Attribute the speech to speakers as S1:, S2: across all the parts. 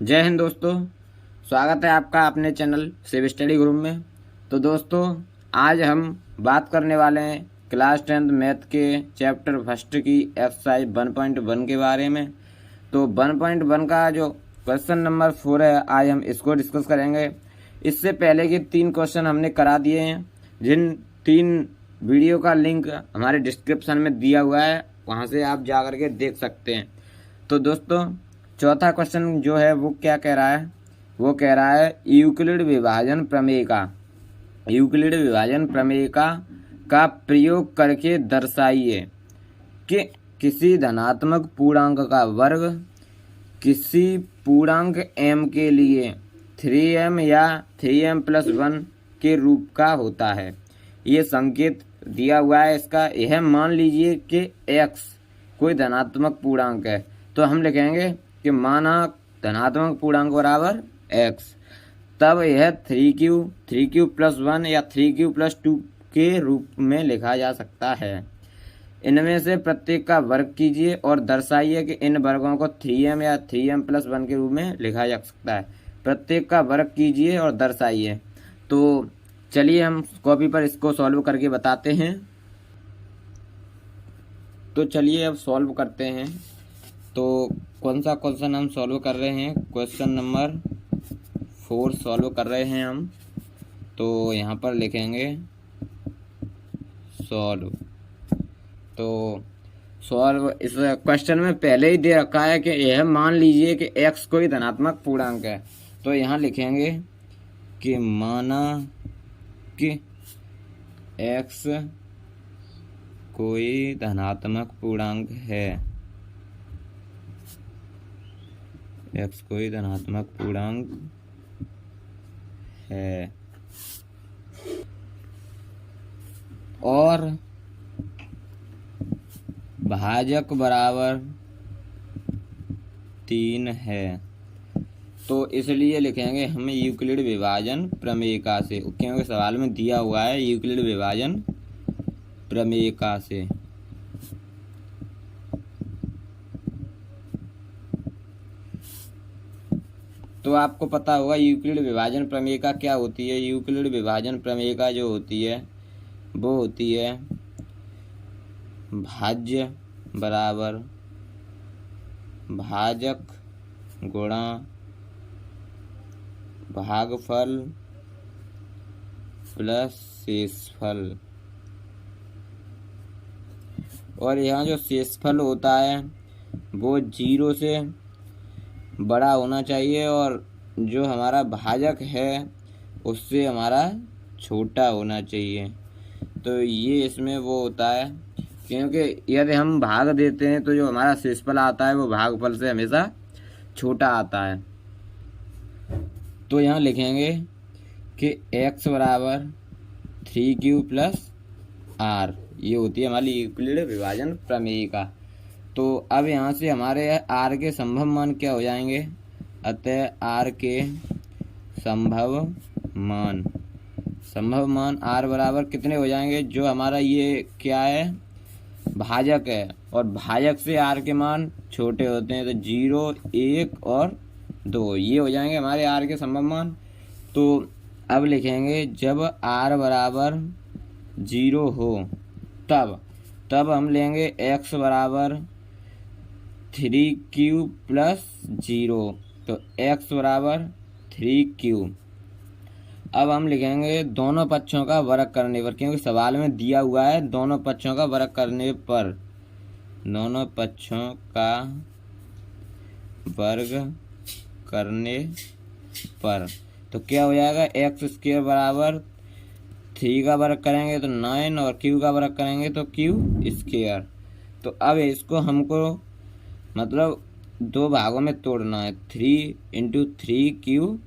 S1: जय हिंद दोस्तों। स्वागत है आपका अपने चैनल शिव स्टडी ग्रुप में। तो दोस्तों, आज हम बात करने वाले हैं क्लास 10th मैथ के चैप्टर फर्स्ट की एक्सरसाइज 1.1 के बारे में। तो 1.1 का जो क्वेश्चन नंबर 4 है, आज हम इसको डिस्कस करेंगे। इससे पहले के 3 क्वेश्चन हमने करा दिए हैं, जिन 3 वीडियो का लिंक हमारे डिस्क्रिप्शन में दिया हुआ है, वहाँ से आप जा करके देख सकते हैं। तो दोस्तों, चौथा क्वेश्चन जो है वो क्या कह रहा है, वो कह रहा है यूक्लिड विभाजन प्रमेय का प्रयोग करके दर्शाइए कि किसी धनात्मक पूर्णांक का वर्ग किसी पूर्णांक m के लिए 3m या 3m+1 के रूप का होता है। ये संकेत दिया हुआ है इसका। यह मान लीजिए कि x कोई धनात्मक पूर्णांक है, तो हम लिखेंगे कि माना धनात्मक पूर्णांक बराबर x, तब यह 3q+1 या 3q+2 के रूप में लिखा जा सकता है। इनमें से प्रत्येक का वर्ग कीजिए और दर्शाइए कि इन वर्गों को 3m या 3m+1 के रूप में लिखा जा सकता है। प्रत्येक का वर्ग कीजिए और दर्शाइए। तो चलिए हम कॉपी पर इसको सॉल्व करके बताते हैं। तो चलिए अब सॉल्व करते हैं। तो कौन सा क्वेश्चन हम सॉल्व कर रहे हैं? क्वेश्चन नंबर 4 सॉल्व कर रहे हैं हम। तो यहाँ पर लिखेंगे सॉल्व। तो सॉल्व इस क्वेश्चन में पहले ही दे रखा है कि यह मान लीजिए कि x कोई धनात्मक पूर्णांक है। तो यहाँ लिखेंगे कि माना कि x कोई धनात्मक पूर्णांक है, x कोई धनात्मक पूर्णांक है और भाजक बराबर 3 है। तो इसलिए लिखेंगे हम यूक्लिड विभाजन प्रमेय का से, क्योंकि सवाल में दिया हुआ है यूक्लिड विभाजन प्रमेय का से। तो आपको पता होगा यूक्लिड विभाजन प्रमेय का क्या होती है। यूक्लिड विभाजन प्रमेय का जो होती है वो होती है भाज्य बराबर भाजक गुणा भागफल प्लस शेषफल। और यहाँ जो शेषफल होता है वो 0 से बड़ा होना चाहिए और जो हमारा भाजक है उससे हमारा छोटा होना चाहिए। तो ये इसमें वो होता है, क्योंकि यदि हम भाग देते हैं तो जो हमारा शेषफल आता है वो भागफल से हमेशा छोटा आता है। तो यहाँ लिखेंगे कि x बराबर 3q+r, ये होती है हमारी यूक्लिड विभाजन प्रमेय का। तो अब यहाँ से हमारे r के संभव मान क्या हो जाएंगे? अतः r के संभव मान r बराबर कितने हो जाएंगे? जो हमारा ये क्या है, भाजक है, और भाजक से r के मान छोटे होते हैं, तो 0, 1 और 2 ये हो जाएंगे हमारे r के संभव मान। तो अब लिखेंगे जब r बराबर 0 हो तब हम लेंगे x बराबर 3q+0, तो x बराबर 3q। अब हम लिखेंगे दोनों पक्षों का वर्ग करने पर, क्योंकि सवाल में दिया हुआ है दोनों पक्षों का वर्ग करने पर, दोनों पक्षों का वर्ग करने पर। तो क्या हो जाएगा? x² बराबर 3 का वर्ग करेंगे तो 9 और q का वर्ग करेंगे तो q²। तो अब इसको हमको मतलब 2 भागों में तोड़ना है, 3 × 3q²।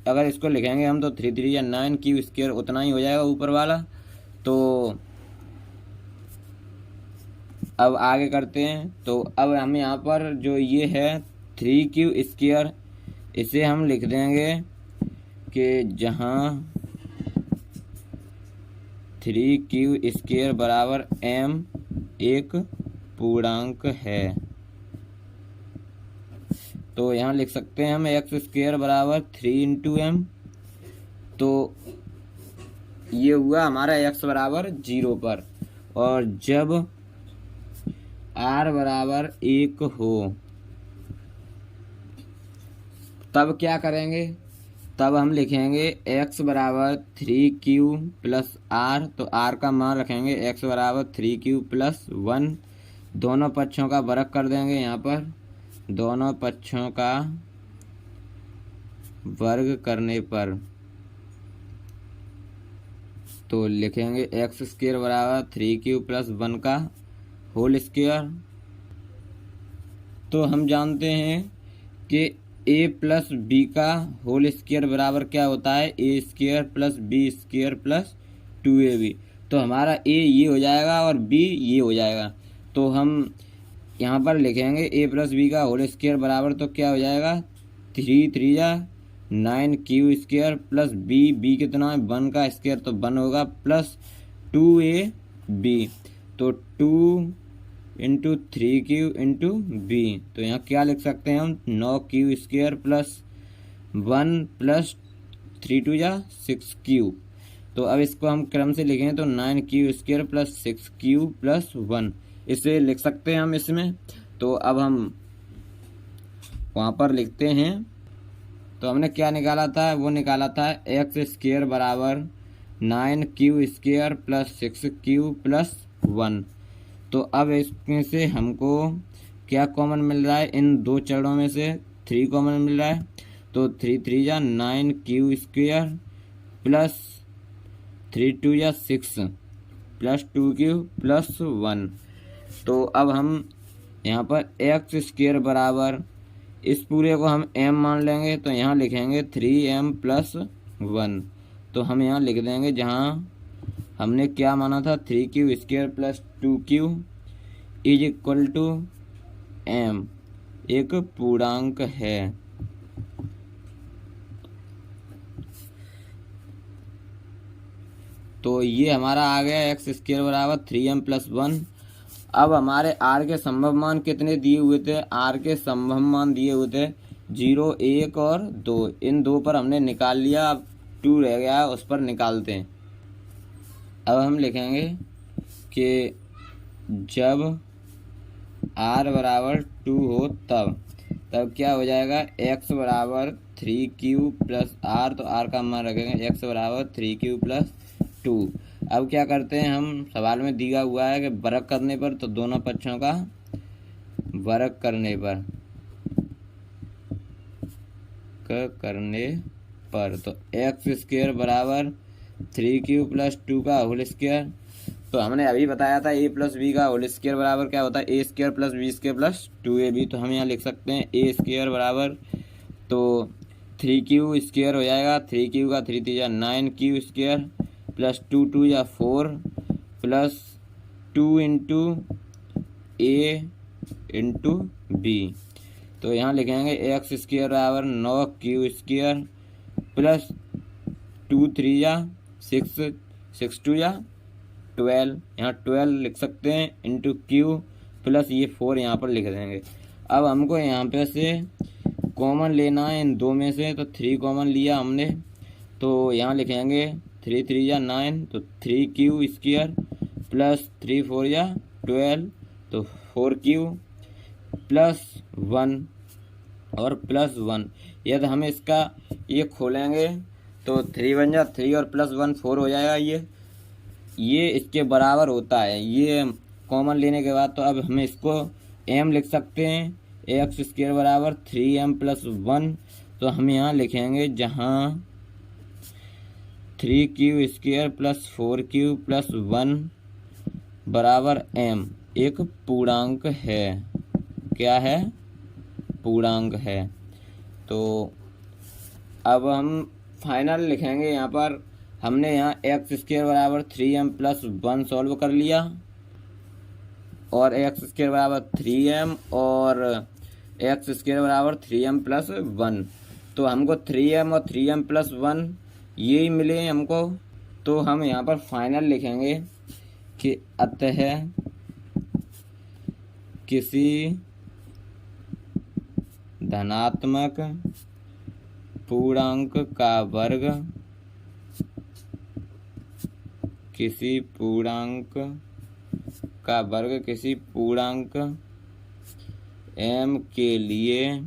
S1: अगर इसको लिखेंगे हम तो 3 3 या 9q², उतना ही हो जाएगा ऊपर वाला। तो अब आगे करते हैं। तो अब हम यहाँ पर जो ये है 3q², इसे हम लिख देंगे कि जहाँ 3q² बराबर m एक पूर्णांक है। तो यहाँ लिख सकते हैं हम एक्स स्क्वायर बराबर 3 × m। तो ये हुआ हमारा x बराबर 0 पर। और जब r बराबर 1 हो तब क्या करेंगे, तब हम लिखेंगे x बराबर 3q प्लस r। तो r का मान रखेंगे x बराबर 3q प्लस 1। दोनों पक्षों का वर्ग कर देंगे, यहाँ पर दोनों पक्षों का वर्ग करने पर तो लिखेंगे एक्स स्क्वायर बराबर 3q प्लस 1 का होल स्क्वायर। तो हम जानते हैं कि a प्लस बी का होल स्क्वायर बराबर क्या होता है, A square plus B square plus 2ab। तो हमारा a ये हो जाएगा और b ये हो जाएगा। तो हम यहाँ पर लिखेंगे a प्लस बी का होल स्क्वायर बराबर तो क्या हो जाएगा 3 3 जा 9q स्क्वायर प्लस बी कितना है 1 का स्क्वायर तो 1 होगा प्लस 2ab। तो 2 × 3q × b। तो यहाँ क्या लिख सकते हैं हम 9q स्क्वायर प्लस 1 प्लस 3 2 जा 6q। तो अब इसको हम क्रम से लिखें तो 9q square plus 6q plus 1 इसे लिख सकते हैं हम इसमें। तो अब हम वहाँ पर लिखते हैं। तो हमने क्या निकाला था, वो निकाला था एक्स स्क्वायर बराबर 9q square plus 6q plus 1। तो अब इसमें से हमको क्या कॉमन मिल रहा है, इन दो चरणों में से 3 कॉमन मिल रहा है। तो 3 3 जा 9q स्क्वायर प्लस 3 2 जा 6 प्लस 2q प्लस 1। तो अब हम यहाँ पर एक्स स्क्वायर बराबर इस पूरे को हम m मान लेंगे। तो यहाँ लिखेंगे 3m प्लस 1। तो हम यहाँ लिख देंगे जहाँ हमने क्या माना था 3q square plus 2q is equal to m एक पूर्णांक है। तो ये हमारा आ गया एक्स स्क्वायर बराबर 3m प्लस 1। अब हमारे r के संभव मान कितने दिए हुए थे, r के संभव मान दिए हुए थे 0 1 और 2। इन दो पर हमने निकाल लिया, अब 2 रह गया उस पर निकालते हैं। अब हम लिखेंगे कि जब r बराबर 2 हो तब क्या हो जाएगा x बराबर 3q प्लस r। तो r का मान रखेंगे x बराबर 3q प्लस 2। अब क्या करते हैं, हम सवाल में दिया हुआ है कि वर्ग करने पर, तो दोनों पक्षों का वर्ग करने पर तो एक्स स्क्वायर बराबर 3q प्लस 2 का होल स्क्वायर। तो हमने अभी बताया था a प्लस बी का होल स्क्वायर बराबर क्या होता है A square plus B square plus 2ab। तो हम यहाँ लिख सकते हैं ए स्क्वायर बराबर तो 3q स्क्वायर हो जाएगा, 3q का 3 3 जा 9q स्क्वायर प्लस 2 2 या 4 प्लस 2 × a × b। तो यहाँ लिखेंगे एक्स स्क्वायर बराबर 9q स्क्वायर प्लस 2 3 या 6 6 2 या 12। यहाँ 12 लिख सकते हैं इंटू q प्लस ये 4 यहाँ पर लिख देंगे। अब हमको यहाँ पे से कॉमन लेना है इन दो में से, तो 3 कॉमन लिया हमने। तो यहाँ लिखेंगे 3 3 या 9 तो 3q स्क्वायर प्लस 3 4 या 12 तो 4q प्लस 1 और प्लस 1। यदि हम इसका ये खोलेंगे तो 3 बन जा 3 और प्लस 1 4 हो जाएगा। ये इसके बराबर होता है ये कॉमन लेने के बाद। तो अब हम इसको m लिख सकते हैं, एक्स स्क्वायर बराबर 3m प्लस 1। तो हम यहाँ लिखेंगे जहाँ 3q square plus 4q plus 1 बराबर m एक पूर्णांक है। क्या है, पूर्णांक है। तो अब हम फाइनल लिखेंगे, यहाँ पर हमने यहाँ एक्स स्क्वायर बराबर 3m प्लस 1 सॉल्व कर लिया और एक्स स्क्वायर बराबर 3m और एक्स स्क्वायर बराबर 3m प्लस 1। तो हमको 3m और 3m प्लस 1 यही मिले हमको। तो हम यहाँ पर फाइनल लिखेंगे कि अतः किसी धनात्मक पूर्णांक का वर्ग किसी पूर्णांक m के लिए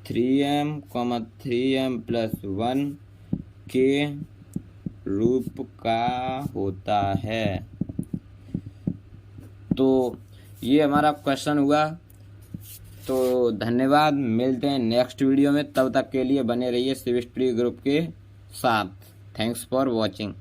S1: 3m, 3m+1 के रूप का होता है। तो ये हमारा क्वेश्चन हुआ। तो धन्यवाद, मिलते हैं नेक्स्ट वीडियो में। तब तक के लिए बने रहिए शिव स्टडी ग्रुप के साथ। Thanks for watching.